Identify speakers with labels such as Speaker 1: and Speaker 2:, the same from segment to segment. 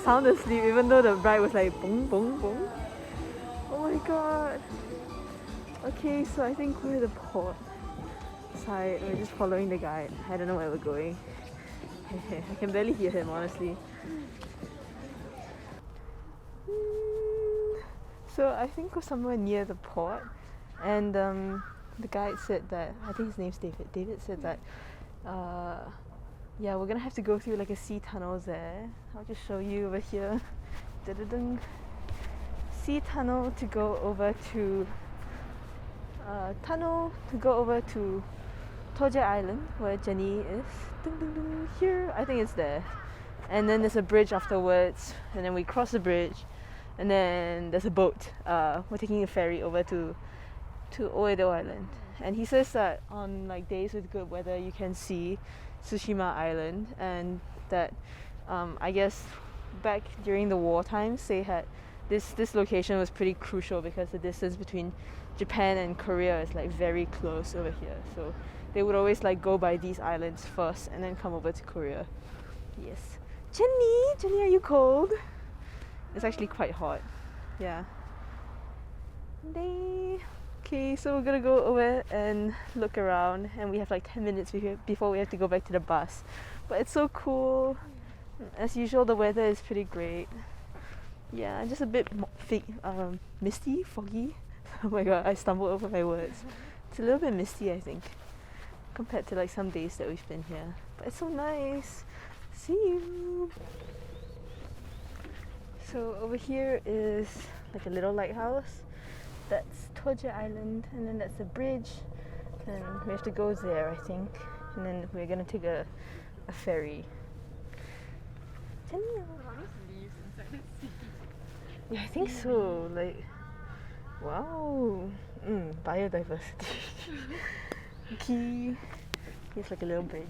Speaker 1: Sound asleep even though the ride was like boom boom boom. Oh my god. Okay, so I think we're at the port side. We're just following the guide. I don't know where we're going. I can barely hear him, honestly. So I think we're somewhere near the port, and the guide said that, I think his name's David. David said that yeah, we're gonna have to go through like a sea tunnel there. I'll just show you over here. Da-da-dung. Sea tunnel to go over to Geoje Island, where Jenny is. Dun, dun, dun. Here, I think it's there. And then there's a bridge afterwards, and then we cross the bridge, and then there's a boat. We're taking a ferry over to Oedo Island. And he says that on like days with good weather, you can see Tsushima Island, and that I guess back during the war times they had this location was pretty crucial because the distance between Japan and Korea is like very close over here, so they would always like go by these islands first and then come over to Korea. Yes. Jenny, are you cold? It's actually quite hot. Yeah. Okay, so we're gonna go over and look around, and we have like 10 minutes before we have to go back to the bus. But it's so cool. As usual, the weather is pretty great. Yeah, just a bit misty, foggy. Oh my god, I stumbled over my words. It's a little bit misty, I think, compared to like some days that we've been here. But it's so nice. See you. So over here is like a little lighthouse. That's Geoje Island, and then that's the bridge, and we have to go there, I think, and then we're gonna take a ferry. Yeah, I think so. Like, wow, biodiversity. Okay, it's like a little bridge.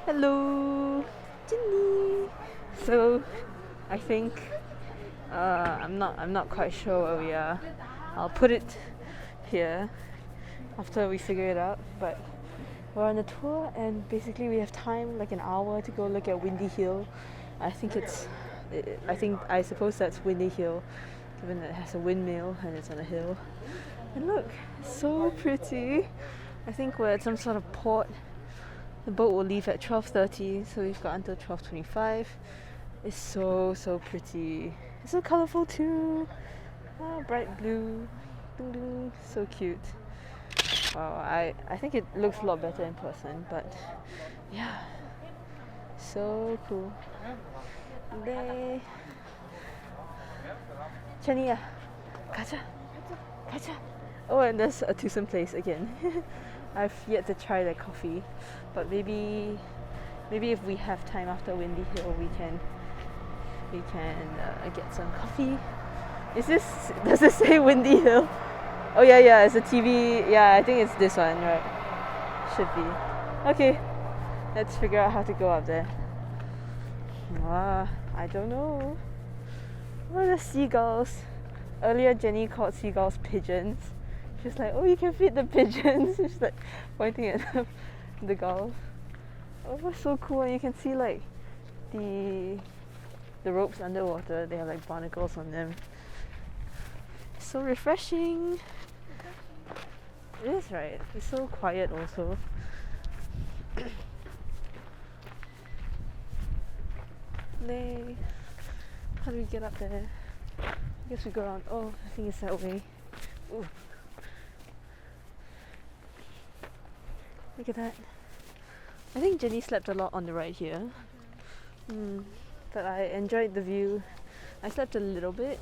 Speaker 1: Hello, Jenny. So, I think I'm not quite sure where we are. I'll put it here after we figure it out. But we're on a tour, and basically we have time, like an hour, to go look at Windy Hill. I suppose that's Windy Hill, given that it has a windmill and it's on a hill. And look, it's so pretty. I think we're at some sort of port. The boat will leave at 12:30, so we've got until 12:25. It's so pretty. It's so colourful too. Bright blue. So cute. Wow, I think it looks a lot better in person, but yeah, so cool. 네. Chania, 가자, 가자. Oh, and there's a Tucson place again. I've yet to try their coffee, but maybe if we have time after Windy Hill, we can get some coffee. Does it say Windy Hill? Oh yeah, it's a TV. Yeah, I think it's this one, right? Should be. Okay, let's figure out how to go up there. I don't know. What are the seagulls? Earlier Jenny called seagulls pigeons. She's like, oh, you can feed the pigeons. She's like pointing at the gulls. Oh, it's so cool. And you can see like the ropes underwater. They have like barnacles on them. So refreshing. It is, right? It's so quiet also. Nay. How do we get up there? I guess we go around. Oh, I think it's that way. Ooh. Look at that. I think Jenny slept a lot on the ride here. But I enjoyed the view. I slept a little bit,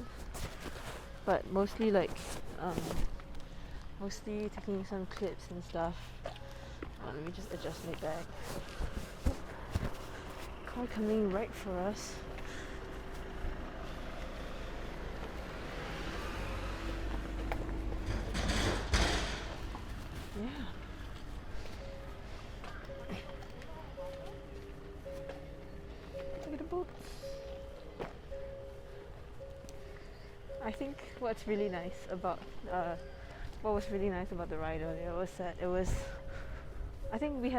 Speaker 1: but mostly mostly taking some clips and stuff. Let me just adjust my bag. Car coming right for us. Yeah. Look at the boats. I think what was really nice about the ride earlier was that I think we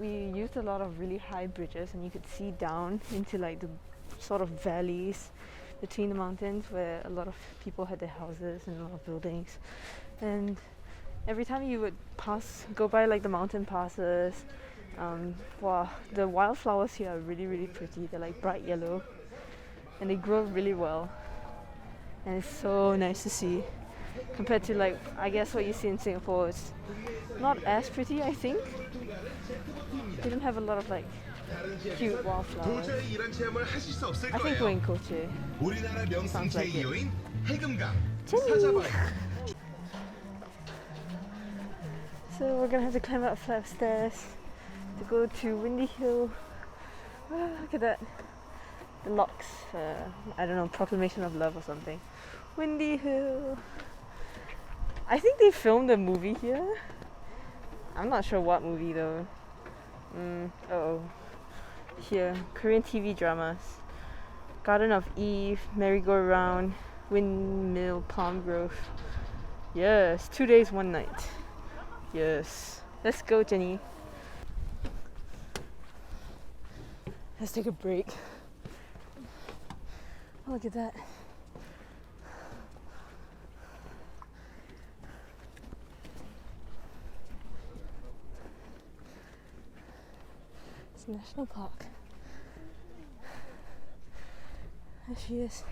Speaker 1: used a lot of really high bridges, and you could see down into like the sort of valleys between the mountains where a lot of people had their houses and a lot of buildings. And every time you would go by like the mountain passes, wow, the wildflowers here are really, really pretty. They're like bright yellow and they grow really well. And it's so nice to see. Compared to like, I guess what you see in Singapore is not as pretty, I think. They don't have a lot of like cute wildflowers. I think we're in Geoje. Sounds like it. So we're gonna have to climb up a flight of stairs to go to Windy Hill. Look at that. The locks, I don't know, proclamation of love or something. Windy Hill. I think they filmed a movie here. I'm not sure what movie though. Here, Korean TV dramas. Garden of Eve, Merry-Go-Round, Windmill, Palm Grove. Yes, 2 days, 1 night. Yes. Let's go, Jenny. Let's take a break. Oh, look at that. It's a national park. There she is.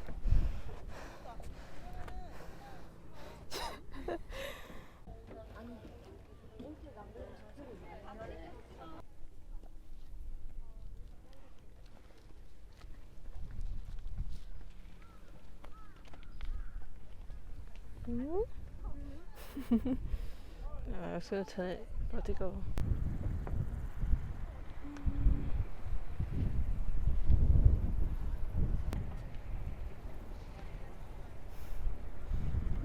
Speaker 1: I was gonna turn it, about to go.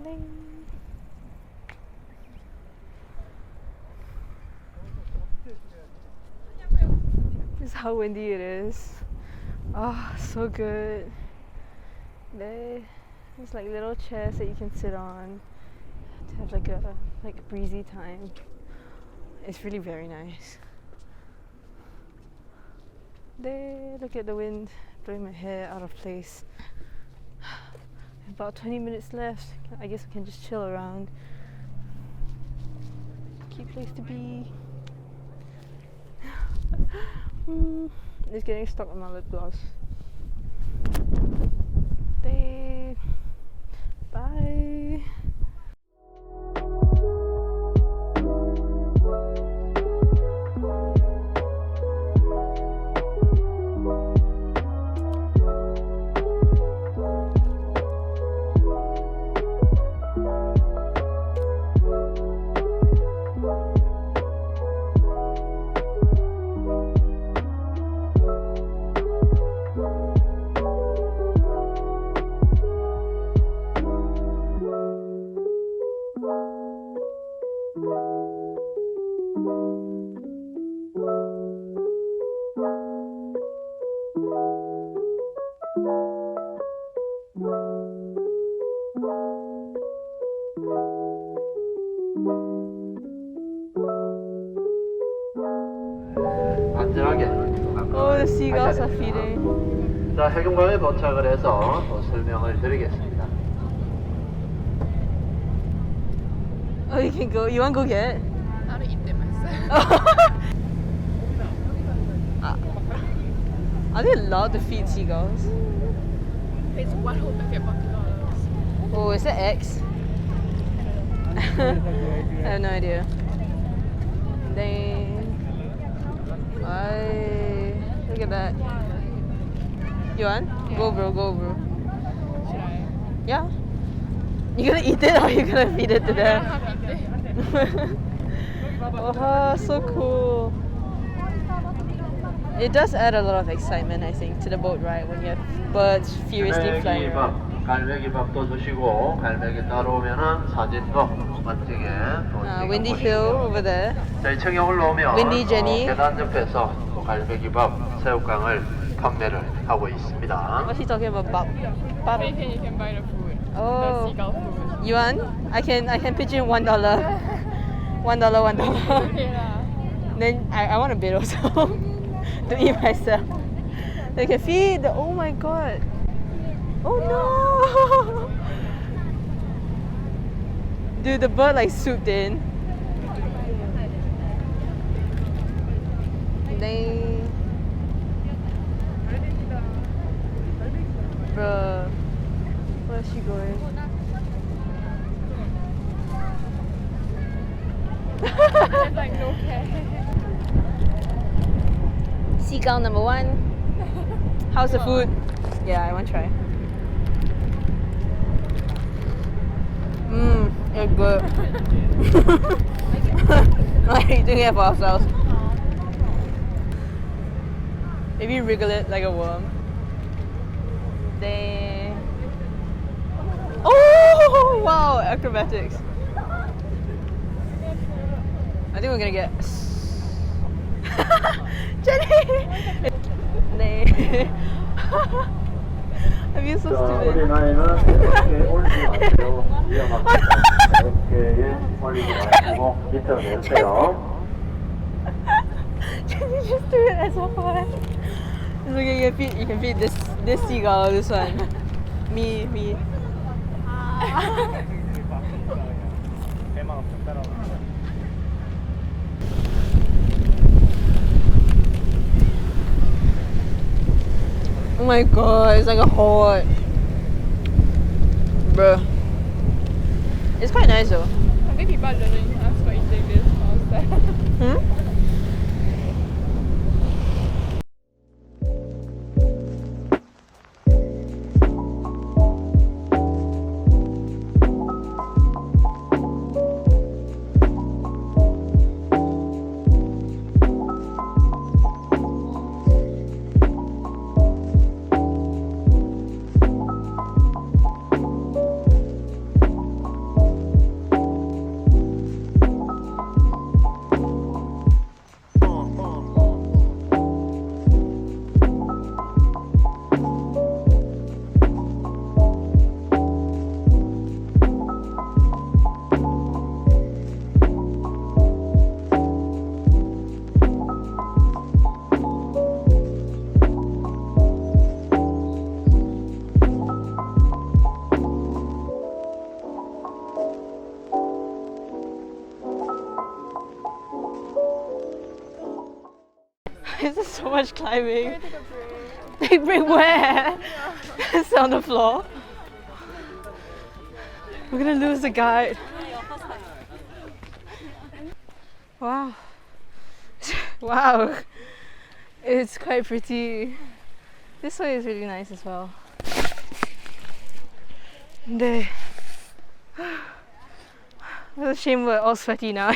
Speaker 1: Ding. This is how windy it is. Oh, so good. There's like little chairs that you can sit on to have like a breezy time. It's really very nice. There, look at the wind blowing my hair out of place. About 20 minutes left. I guess I can just chill around. Cute place to be. It's getting stuck on my lip gloss. Bye. Oh, the seagulls are feeding.
Speaker 2: 자, 해금강에 도착을 해서 또 설명을 드리겠습니다.
Speaker 1: Oh, you can go. You want to go get?
Speaker 3: I don't eat them myself.
Speaker 1: Are they allowed to feed seagulls?
Speaker 3: It's one whole packet $40.
Speaker 1: Oh, is that X? I have no idea. Look at that. You want? Go bro, go bro.
Speaker 3: Should I?
Speaker 1: Yeah. You gonna eat it or you gonna feed it to them? Oh, so cool. It does add a lot of excitement, I think, to the boat ride when you have birds furiously flying around.
Speaker 2: 갈매기밥도 주시고 갈매기 따라오면은 사진도 멋지게
Speaker 1: Windy Hill over there.
Speaker 2: 저희 청에 올라오면
Speaker 1: Windy Jenny.
Speaker 2: 계단 옆에서 또 갈매기밥 새우깡을 판매를 하고 있습니다.
Speaker 1: What's he talking about? Bab?
Speaker 3: You can buy the food.
Speaker 1: Oh.
Speaker 3: The seagull food.
Speaker 1: You want? I can pitch in $1. $1.
Speaker 3: Okay lah.
Speaker 1: Then I want a bit also to eat myself. They can feed. Oh my god. Oh no! Dude, the bird like swooped in. They. Bruh. Where's she going?
Speaker 3: There's like no care.
Speaker 1: Seagull number 1. How's the food? Yeah, I want to try. It's good. Like doing it for ourselves. Maybe wriggle it like a worm. Then. Oh wow! Acrobatics. I think we're gonna get. Jenny! I'm being so stupid.
Speaker 2: 우리 나이는 이렇게 올리지 마세요. 위험합니다. 이렇게 올리지 마시고 밑으로 내세요.
Speaker 1: Jenny just threw it as a fly. Look, you can feed this seagull, this one. Me. Oh my god, it's like a hot. Bruh. It's quite nice though.
Speaker 3: I think people are judging us for eating this outside.
Speaker 1: This is so much climbing. Take break where? It's on the floor. We're gonna lose the guide. Wow. Wow. It's quite pretty. This way is really nice as well. It's a shame we're all sweaty now.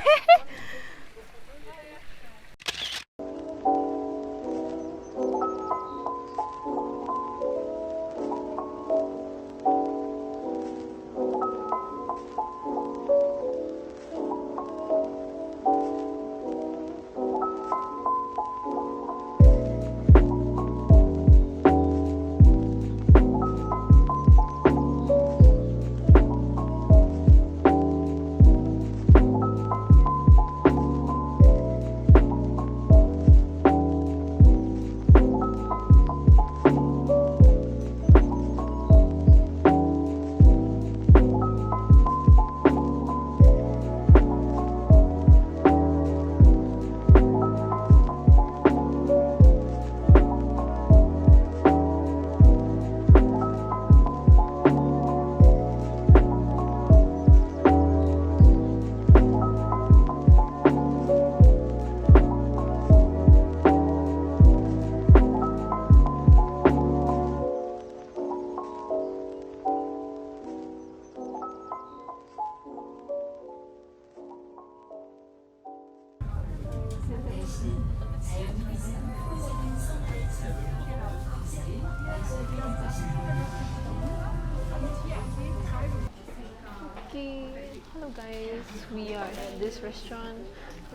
Speaker 1: Okay, hello guys. We are at this restaurant.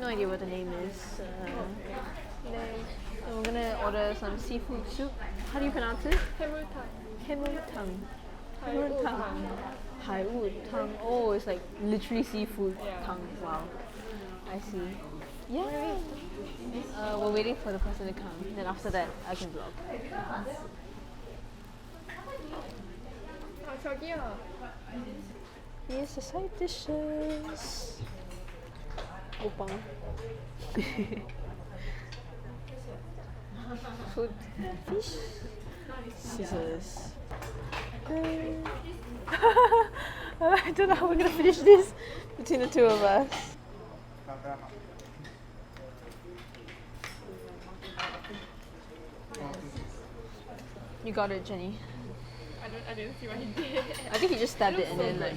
Speaker 1: No idea what the name is. We're gonna order some seafood soup. How do you pronounce it? Haemultang. Haemultang. Haemultang. Oh, it's like literally seafood tang. Wow. I see. Yeah. We're waiting for the person to come. Then after that, I can vlog.
Speaker 3: 저기요.
Speaker 1: Here's the side dishes. Opang. Food. Fish. Scissors. I don't know how we're gonna finish this between the two of us. You got it, Jenny.
Speaker 3: I didn't see what he did.
Speaker 1: I think he just stabbed it and then like,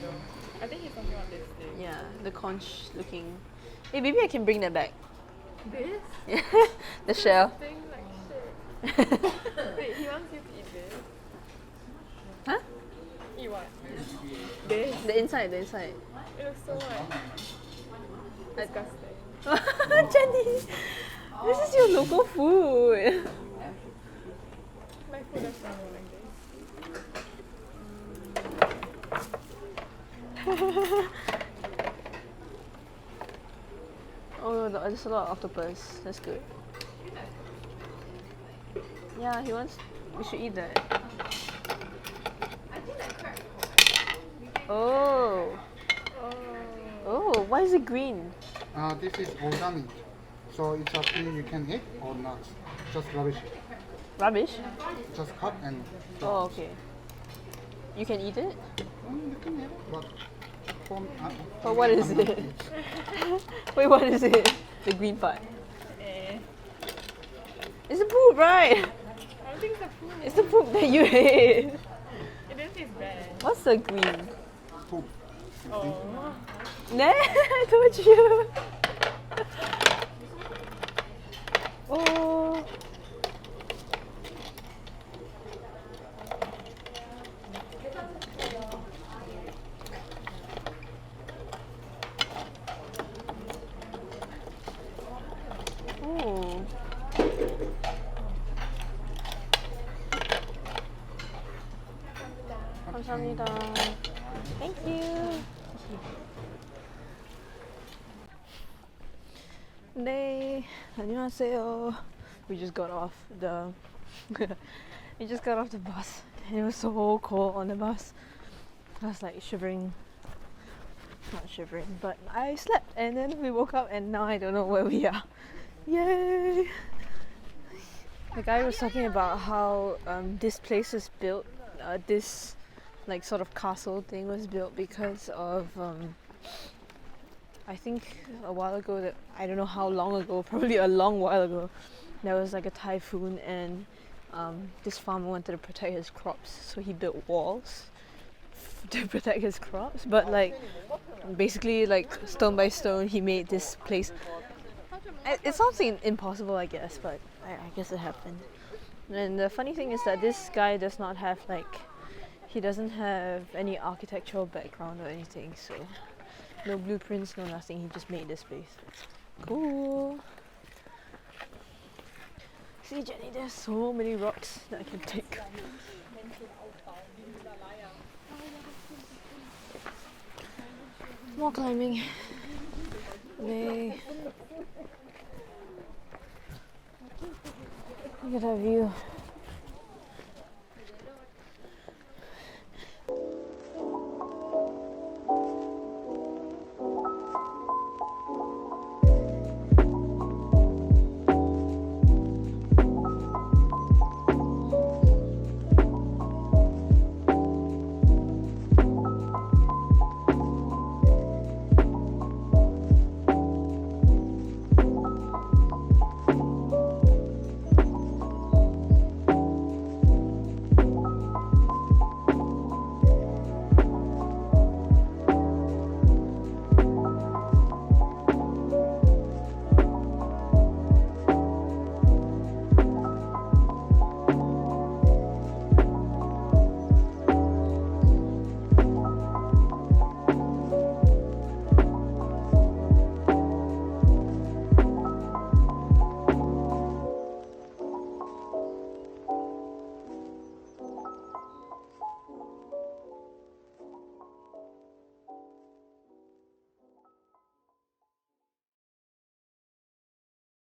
Speaker 3: I think he's talking about this thing.
Speaker 1: yeah, the conch looking. Hey, maybe I can bring that back.
Speaker 3: This?
Speaker 1: Yeah, the shell.
Speaker 3: Thing like shit. Wait, he wants you to eat this.
Speaker 1: Huh?
Speaker 3: Eat what? This?
Speaker 1: The inside, the inside.
Speaker 3: It looks so like disgusting.
Speaker 1: Jenny, this is your local food.
Speaker 3: My food does not look like this.
Speaker 1: Oh, there's a lot of octopus. That's good. Yeah, he wants. We should eat that. Oh. Oh, why is it green?
Speaker 4: This is organic, so it's up to you. You can eat or not. Just rubbish.
Speaker 1: Rubbish?
Speaker 4: Just cut and.
Speaker 1: Oh, okay. You can eat it?
Speaker 4: You can eat, but from.
Speaker 1: But what is it? Wait, what is it? The green part. It's the poop, right?
Speaker 3: I don't think it's a food.
Speaker 1: It's the poop that you ate.
Speaker 3: It didn't taste bad.
Speaker 1: What's the green?
Speaker 4: Poop.
Speaker 3: Oh.
Speaker 1: Nah, I told you. Oh. Oh. 감사합니다. Thank you. 네, 안녕하세요. We just got off the bus and it was so cold on the bus. I was like shivering. Not shivering, but I slept and then we woke up and now I don't know where we are. Yay! The guy was talking about how this place is built, this like sort of castle thing was built because of I think a while ago, that I don't know how long ago, probably a long while ago, there was like a typhoon and this farmer wanted to protect his crops, so he built walls to protect his crops, but like basically like stone by stone he made this place. It sounds impossible, I guess, but I guess it happened. And the funny thing is that this guy does not have he doesn't have any architectural background or anything, so no blueprints, no nothing, he just made this place. Cool. See, Jenny, there's so many rocks that I can take. More climbing. Yay. Look at that view.